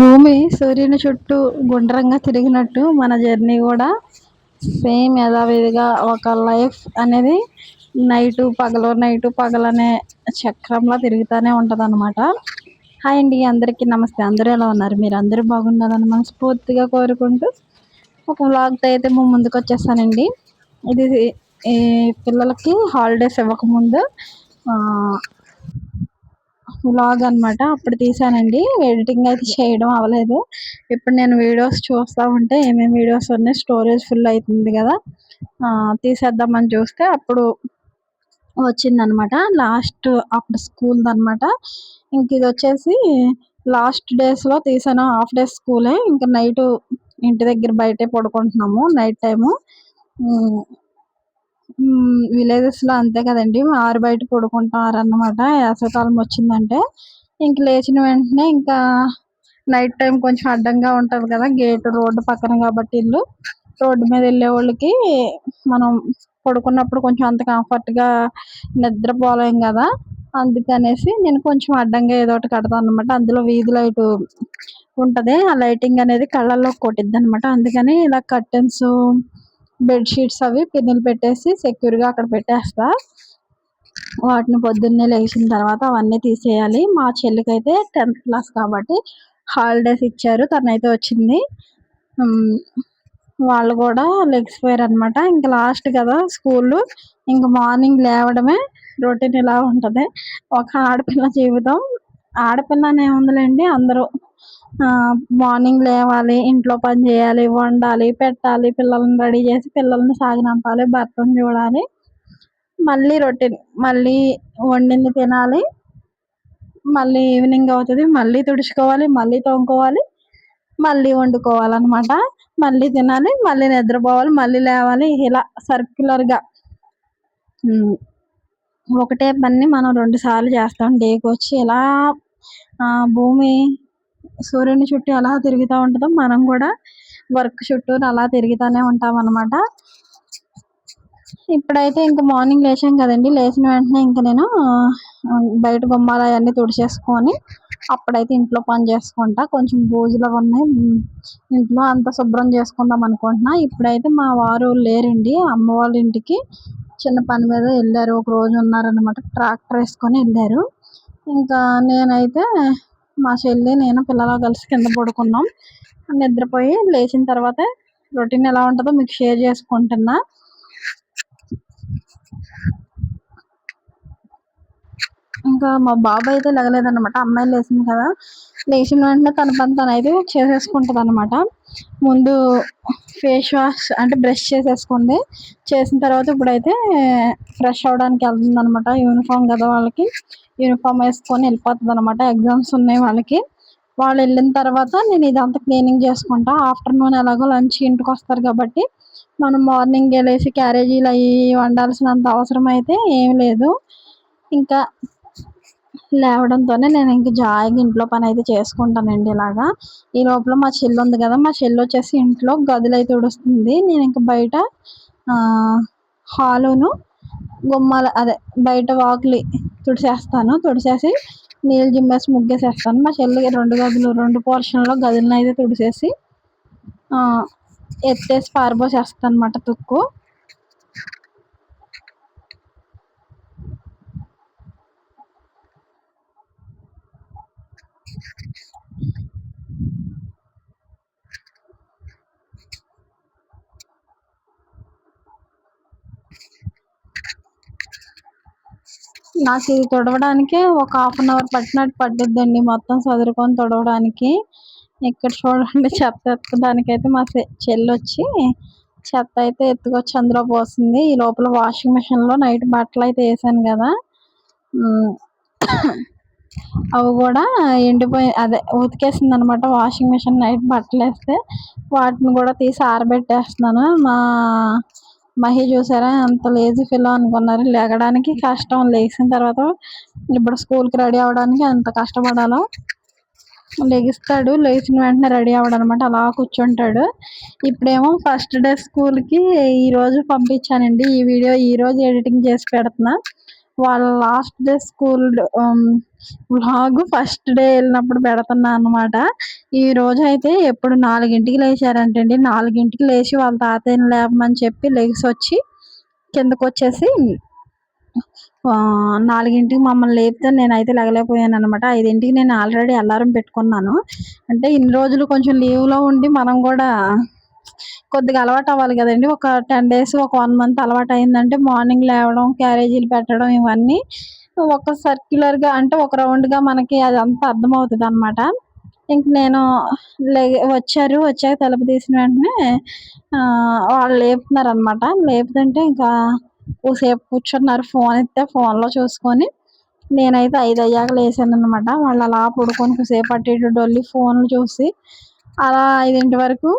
భూమి సూర్యుని చుట్టూ గుండ్రంగా తిరిగినట్టు మన జర్నీ కూడా సేమ్ యథావిధిగా ఒక లైఫ్ అనేది నైటు పగలు అనే చక్రంలో తిరుగుతూనే ఉంటుంది అనమాట. హాయ్ అండి, అందరికీ నమస్తే. అందరూ ఎలా ఉన్నారు? మీరు అందరూ బాగున్నారని మనస్ఫూర్తిగా కోరుకుంటూ ఒక వ్లాగ్తో అయితే ముందుకు వచ్చేసానండి. ఇది ఈ పిల్లలకి హాలిడేస్ ఇవ్వకముందు వ్లాగ్ అనమాట. అప్పుడు తీసానండి. ఎడిటింగ్ అయితే చేయడం అవ్వలేదు. ఇప్పుడు నేను వీడియోస్ చూస్తూ ఉంటే ఏమేమి వీడియోస్ ఉన్నాయి, స్టోరేజ్ ఫుల్ అవుతుంది కదా, తీసేద్దామని చూస్తే అప్పుడు వచ్చిందనమాట. లాస్ట్ అప్పుడు స్కూల్ది అనమాట. ఇంక ఇది వచ్చేసి లాస్ట్ డేస్లో తీసాను. హాఫ్ డే స్కూలే. ఇంకా నైట్ ఇంటి దగ్గర బయటే పడుకుంటున్నాము నైట్ టైము. విలేజెస్లో అంతే కదండి, ఆరు బయట పడుకుంటారన్నమాట. వేసవికాలం వచ్చిందంటే ఇంక లేచిన వెంటనే ఇంకా నైట్ టైం కొంచెం అడ్డంగా ఉంటుంది కదా, గేటు రోడ్డు పక్కన కాబట్టి ఇల్లు రోడ్డు మీద వెళ్ళే వాళ్ళకి మనం పడుకున్నప్పుడు కొంచెం అంత కంఫర్ట్గా నిద్రపోలేం కదా, అందుకనేసి నేను కొంచెం అడ్డంగా ఏదో ఒకటి కడతాను అనమాట. అందులో వీధి లైట్ ఉంటుంది, ఆ లైటింగ్ అనేది కళ్ళల్లో కొట్టిద్ది అనమాట. అందుకని ఇలా కర్టెన్స్, బెడ్షీట్స్ అవి పిన్నులు పెట్టేసి సెక్యూర్గా అక్కడ పెట్టేస్తా. వాటిని పొద్దున్నే లేచిన తర్వాత అవన్నీ తీసేయాలి. మా చెల్లికైతే 10th క్లాస్ కాబట్టి హాలిడేస్ ఇచ్చారు, తనైతే వచ్చింది. వాళ్ళు కూడా లెగిసిపోయారు అనమాట. ఇంకా లాస్ట్ కదా స్కూల్, ఇంకా మార్నింగ్ లేవడమే రొటీన్ ఇలా ఉంటుంది ఒక ఆడపిల్ల జీవితం. ఆడపిల్లనే ఉందిలేండి, అందరూ మార్నింగ్ లేవాలి, ఇంట్లో పని చేయాలి, వండాలి, పెట్టాలి, పిల్లల్ని రెడీ చేసి పిల్లల్ని సాగనంపాలి, భర్తను చూడాలి, మళ్ళీ రొటీన్, మళ్ళీ వండింది తినాలి, మళ్ళీ ఈవినింగ్ అవుతుంది, మళ్ళీ తుడుచుకోవాలి, మళ్ళీ తోముకోవాలి, మళ్ళీ వండుకోవాలన్నమాట. మళ్ళీ తినాలి, మళ్ళీ నిద్రపోవాలి, మళ్ళీ లేవాలి, ఇలా సర్క్యులర్గా ఒకటే పని మనం 2 సార్లు చేస్తాం డేకి వచ్చి. ఇలా భూమి సూర్యుని చుట్టూ ఎలా తిరుగుతూ ఉంటుందో మనం కూడా వర్క్ చుట్టూ అలా తిరుగుతూనే ఉంటాం అనమాట. ఇప్పుడైతే ఇంకా మార్నింగ్ లేచాం కదండి, లేచిన వెంటనే ఇంకా నేను బయట గుమ్మాలు అవన్నీ తుడిచేసుకొని అప్పుడైతే ఇంట్లో పని చేసుకుంటా. కొంచెం బూజులు ఉన్నాయి, ఇంట్లో అంతా శుభ్రం చేసుకుందాం అనుకుంటున్నా. ఇప్పుడైతే మా వారు లేరండి, అమ్మ వాళ్ళ ఇంటికి చిన్న పని మీద వెళ్ళారు, ఒక రోజు ఉన్నారనమాట. ట్రాక్టర్ వేసుకొని వెళ్ళారు. ఇంకా నేనైతే మా చెల్లి నేను పిల్లలు కలిసి కింద పడుకున్నాం. నిద్రపోయి లేచిన తర్వాత రొటీన్ ఎలా ఉంటుందో మీకు షేర్ చేసుకుంటున్నా. ఇంకా మా బాబు అయితే లెగలేదన్నమాట. అమ్మాయి లేచింది కదా, లేచిన వెంటనే తన పని తను అయితే చేసేసుకుంటుంది అనమాట. ముందు ఫేస్ వాష్ అంటే బ్రష్ చేసేసుకుంది. చేసిన తర్వాత ఇప్పుడైతే ఫ్రెష్ అవ్వడానికి వెళ్తుంది అనమాట. యూనిఫామ్ కదా వాళ్ళకి, యూనిఫామ్ వేసుకొని వెళ్ళిపోతుంది అనమాట. ఎగ్జామ్స్ ఉన్నాయి వాళ్ళకి. వాళ్ళు వెళ్ళిన తర్వాత నేను ఇదంతా క్లీనింగ్ చేసుకుంటా. ఆఫ్టర్నూన్ ఎలాగో లంచ్ ఇంటికి వస్తారు కాబట్టి మనం మార్నింగ్ వెళ్ళేసి క్యారేజీలు అవి వండాల్సినంత అవసరం అయితే ఏం లేదు. ఇంకా లేవడంతోనే నేను ఇంక జాయిగా ఇంట్లో పని అయితే చేసుకుంటానండి. ఇలాగా ఈ లోపల మా చెల్లి ఉంది కదా, మా చెల్లి వచ్చేసి ఇంట్లో గదులు అయితే తుడుస్తుంది. నేను ఇంక బయట హాలును గుమ్మాల అదే బయట వాకిలి తుడిచేస్తాను. తుడిచేసి నీళ్ళు జిమ్మేసి ముగ్గేసేస్తాను. మా చెల్లి 2 పోర్షన్లో గదులను అయితే తుడిచేసి ఎత్తేసి పారబోసేస్తాను అనమాట తుక్కు. నాకు ఇది తుడవడానికి ఒక 1/2 అవర్ పట్టిద్దండి, మొత్తం సదురుకొని తుడవడానికి. ఇక్కడ చూడండి, చెత్త ఎత్తడానికైతే మా చెల్లి వచ్చి చెత్త అయితే ఎత్తుకొచ్చి అందులో పోసింది. ఈ లోపల వాషింగ్ మిషన్లో నైట్ బట్టలు అయితే వేసాను కదా, అవి కూడా ఉతికేసింది అనమాట. వాషింగ్ మిషన్ నైట్ బట్టలు వేస్తే వాటిని కూడా తీసి ఆరబెట్టేస్తున్నాను. మా మహి చూసారా ఎంత లేజీ ఫిలో అనుకున్నారు. లెగడానికి కష్టం, లేచిన తర్వాత ఇప్పుడు స్కూల్కి రెడీ అవ్వడానికి ఎంత కష్టపడాలో. లెగిస్తాడు, లేచిన వెంటనే రెడీ అవ్వడం అనమాట, అలా కూర్చుంటాడు. ఇప్పుడేమో ఫస్ట్ డే స్కూల్కి ఈరోజు పంపించానండి. ఈ వీడియో ఈరోజు ఎడిటింగ్ చేసి పెడుతున్నా. వాళ్ళ last day school vlog first day వెళ్ళినప్పుడు పెడుతున్నా అనమాట. ఈ రోజు అయితే ఎప్పుడు 4కి లేచారంటండి. 4కి లేచి వాళ్ళ తాతయ్యని లేపమని చెప్పి లెగిసి వచ్చి కిందకు వచ్చేసి 4కి మమ్మల్ని లేపితే నేనైతే లెగలేకపోయాను అనమాట. 5కి నేను ఆల్రెడీ అలారం పెట్టుకున్నాను. అంటే ఇన్ని రోజులు కొంచెం లీవ్లో ఉండి మనం కూడా కొద్దిగా అలవాటు అవ్వాలి కదండి. ఒక 10 డేస్, ఒక 1 మంత్ అలవాటు అయిందంటే మార్నింగ్ లేవడం, క్యారేజీలు పెట్టడం ఇవన్నీ ఒక సర్క్యులర్గా అంటే ఒక రౌండ్గా మనకి అదంతా అర్థమవుతుంది అనమాట. ఇంక నేను వచ్చాక తలుపు తీసిన వెంటనే వాళ్ళు లేపుతున్నారు అనమాట. లేపుతుంటే ఇంకా సేపు కూర్చున్నారు. ఫోన్ ఇస్తే ఫోన్లో చూసుకొని నేనైతే 5 అయ్యాక లేసాను అనమాట. వాళ్ళు అలా పడుకొని కాసేపు అటు ఇటు డొల్లి ఫోన్లు చూసి అలా 5 వరకు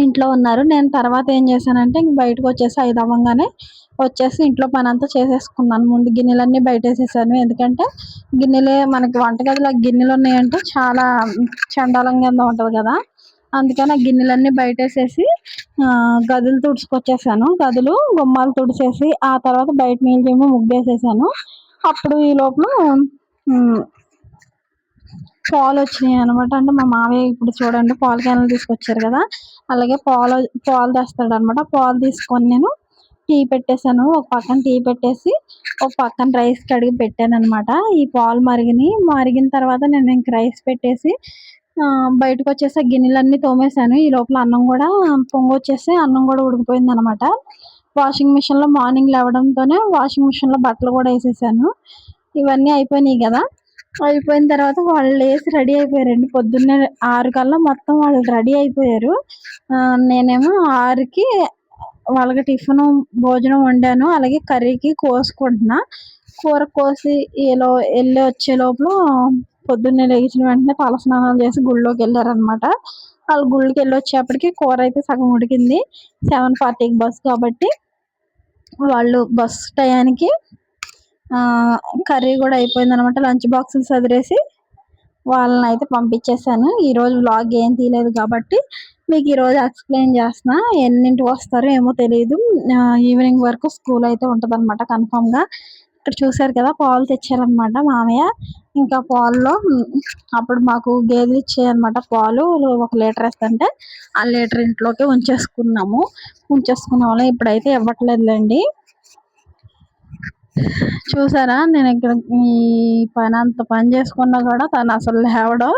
ఇంట్లో ఉన్నారు. నేను తర్వాత ఏం చేశానంటే ఇంక బయటకు వచ్చేసి 5 అవ్వగానే వచ్చేసి ఇంట్లో పని అంతా చేసేసుకున్నాను. ముందు గిన్నెలన్నీ బయటేసేసాను. ఎందుకంటే గిన్నెలే మనకి వంటగదిలో గిన్నెలు ఉన్నాయంటే చాలా చండాలంగా ఉంటుంది కదా. అందుకని ఆ గిన్నెలన్నీ బయటేసేసి గదులు తుడుచుకొచ్చేసాను. గదులు గుమ్మాలు తుడిచేసి ఆ తర్వాత బయట నీళ్ళేమో ముగ్గేసేసాను. అప్పుడు ఈ లోపల పాలు వచ్చినాయి అనమాట. అంటే మా మామయ్య ఇప్పుడు చూడండి పాల క్యాన్లు తీసుకొచ్చారు కదా, అలాగే పాలు తెస్తాడు అనమాట. పాలు తీసుకొని నేను టీ పెట్టేశాను. ఒక పక్కన టీ పెట్టేసి ఒక పక్కన రైస్ కడిగి పెట్టాను అనమాట. ఈ పాలు మరిగిన తర్వాత నేను ఇంక రైస్ పెట్టేసి బయటకు వచ్చేసి ఆ గిన్నెలన్నీ తోమేశాను. ఈ లోపల అన్నం కూడా పొంగొచ్చేసి అన్నం కూడా ఉడికిపోయింది అనమాట. వాషింగ్ మిషన్లో మార్నింగ్ లేవడంతోనే వాషింగ్ మిషన్లో బట్టలు కూడా వేసేసాను. ఇవన్నీ అయిపోయినాయి కదా. అయిపోయిన తర్వాత వాళ్ళు లేచి రెడీ అయిపోయారండి. పొద్దున్నే 6 కల్లా మొత్తం వాళ్ళు రెడీ అయిపోయారు. నేనేమో 6కి వాళ్ళకి టిఫిన్ భోజనం వండాను. అలాగే కర్రీకి కోసుకుంటున్నా. కూర కోసి వెళ్ళి వచ్చే లోపల పొద్దున్నే లేచిన వెంటనే తల స్నానాలు చేసి గుళ్ళోకి వెళ్ళారనమాట. వాళ్ళు గుళ్ళకి వెళ్ళి వచ్చేప్పటికి కూర అయితే సగం ఉడికింది. 7:40కి బస్ కాబట్టి వాళ్ళు బస్ టయానికి కర్రీ కూడా అయిపోయింది అనమాట. లంచ్ బాక్సులు సదిరేసి వాళ్ళని అయితే పంపించేశాను. ఈరోజు వ్లాగ్ ఏం తీయలేదు కాబట్టి మీకు ఈరోజు ఎక్స్ప్లెయిన్ చేస్తున్నా. ఎన్నింటికి వస్తారో ఏమో తెలియదు. ఈవినింగ్ వరకు స్కూల్ అయితే ఉంటుంది అనమాట కన్ఫామ్గా. ఇక్కడ చూసారు కదా పాలు తెచ్చారనమాట మామయ్య. ఇంకా పాలలో అప్పుడు మాకు గేదెలు ఇచ్చాయన్నమాట. పాలు 1 లీటర్ వేస్తుంటే ఆ లీటర్ ఇంట్లోకి ఉంచేసుకున్న వాళ్ళం. ఇప్పుడైతే ఇవ్వట్లేదులేండి. చూసారా నేను ఇక్కడ ఈ అంత పని చేసుకున్నా కూడా తను అసలు లేవడం.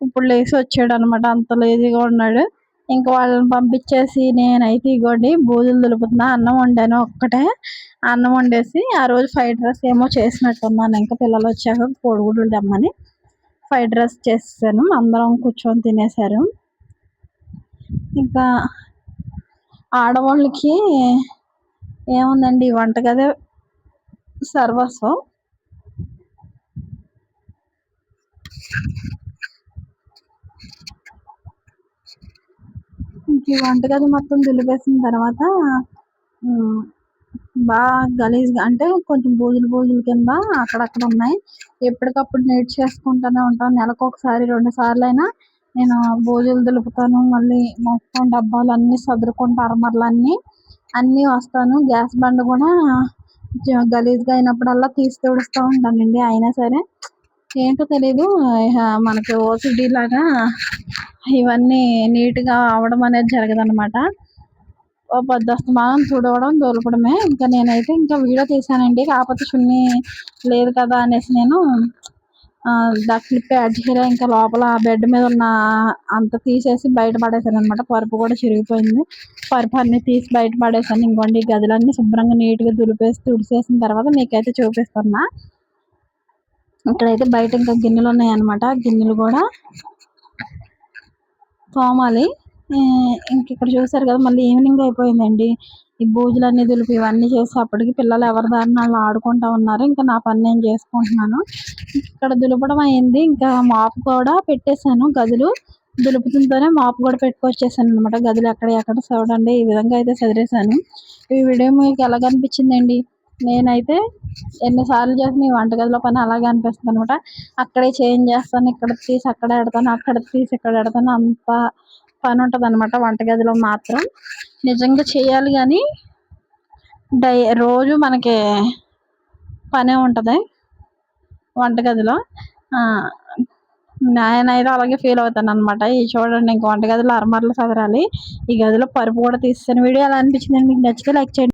ఇప్పుడు లేచి వచ్చాడు అనమాట. అంత లేజీగా ఉన్నాడు. ఇంకా వాళ్ళని పంపించేసి నేనైతే ఇగోండి బూజులు దులుపుతున్నా. అన్నం వండాను ఒక్కటే. అన్నం వండేసి ఆ రోజు ఫ్రైడ్ రైస్ ఏమో చేసినట్టున్నాను. ఇంకా పిల్లలు వచ్చాక కోడిగుడ్లు తెమ్మని ఫ్రైడ్ రైస్ చేసాను. అందరం కూర్చొని తినేసారు. ఇంకా ఆడవాళ్ళకి ఏముందండి, వంటగదే సర్వస్వం. ఇంక ఈ వంటగది మొత్తం దులిపేసిన తర్వాత బాగా గలీజ్గా అంటే కొంచెం బూజులు కింద అక్కడక్కడ ఉన్నాయి. ఎప్పటికప్పుడు నీట్ చేసుకుంటూనే ఉంటాను. నెలకు ఒకసారి 2 సార్లు అయినా నేను బూజులు దులుపుతాను. మళ్ళీ మొత్తం డబ్బాలు అన్నీ సదురుకుంటూ అన్నీ వస్తాను. గ్యాస్ బండ కూడా గలీజ్గా అయినప్పుడల్లా తీసి తుడుస్తూ ఉంటానండి. అయినా సరే ఏంటో తెలీదు, మనకి ఓసిడి లాగా ఇవన్నీ నీట్గా అవడం అనేది జరగదనమాట. పొద్దస్తమానం తుడవడం దులపడమే. ఇంకా నేనైతే ఇంకా వీడియో తీసానండి. కాకపోతే చున్నీ లేదు కదా అనేసి నేను క్లిప్ యాడ్ చేయలే. ఇంకా లోపల బెడ్ మీద ఉన్న అంత తీసేసి బయట పడేసాను అనమాట. పరుపు కూడా చిరిగిపోయింది. పరుపు అన్నీ తీసి బయట పడేసాను. ఇంకోండి గదులన్నీ శుభ్రంగా నీట్గా తుడిచేసిన తర్వాత మీకైతే చూపిస్తున్నా. ఇక్కడైతే బయట ఇంకా గిన్నెలు ఉన్నాయన్నమాట. గిన్నెలు కూడా తోమాలి. ఇంక ఇక్కడ చూసారు కదా, మళ్ళీ ఈవినింగ్ అయిపోయిందండి. ఈ బూజులన్నీ దులిపి ఇవన్నీ చేసేటప్పటికి పిల్లలు ఎవరి దారిన వాళ్ళు ఆడుకుంటూ ఉన్నారు. ఇంకా నా పని నేను చేసుకుంటున్నాను. ఇక్కడ దులపడం అయింది. ఇంకా మాపు కూడా పెట్టేశాను. గదులు దులుపుతుంటేనే మాపు కూడా పెట్టుకొచ్చేసాను అనమాట. గదులు ఎక్కడ చూడండి ఈ విధంగా అయితే చదివేశాను. ఈ వీడియో మీకు ఎలా కనిపించిందండి? నేనైతే ఎన్నిసార్లు చేసిన ఈ వంటగదిలో పని అలాగే అనిపిస్తుంది అనమాట. అక్కడే చేంజ్ చేస్తాను, ఇక్కడ తీసి అక్కడ పెడతాను, అక్కడ తీసి ఇక్కడ పెడతాను. అంత పని ఉంటుంది అనమాట వంటగదిలో మాత్రం. నిజంగా చేయాలి కానీ రోజు మనకి పనే ఉంటుంది వంటగదిలో. నేనైతే అలాగే ఫీల్ అవుతాను అనమాట. ఈ చూడండి ఇంక వంటగదిలో అరమరలు సదరాలి, ఈ గదిలో పరుపు కూడా తీస్తాను. వీడియో ఎలా అనిపించింది, మీకు నచ్చితే లైక్ చేయండి.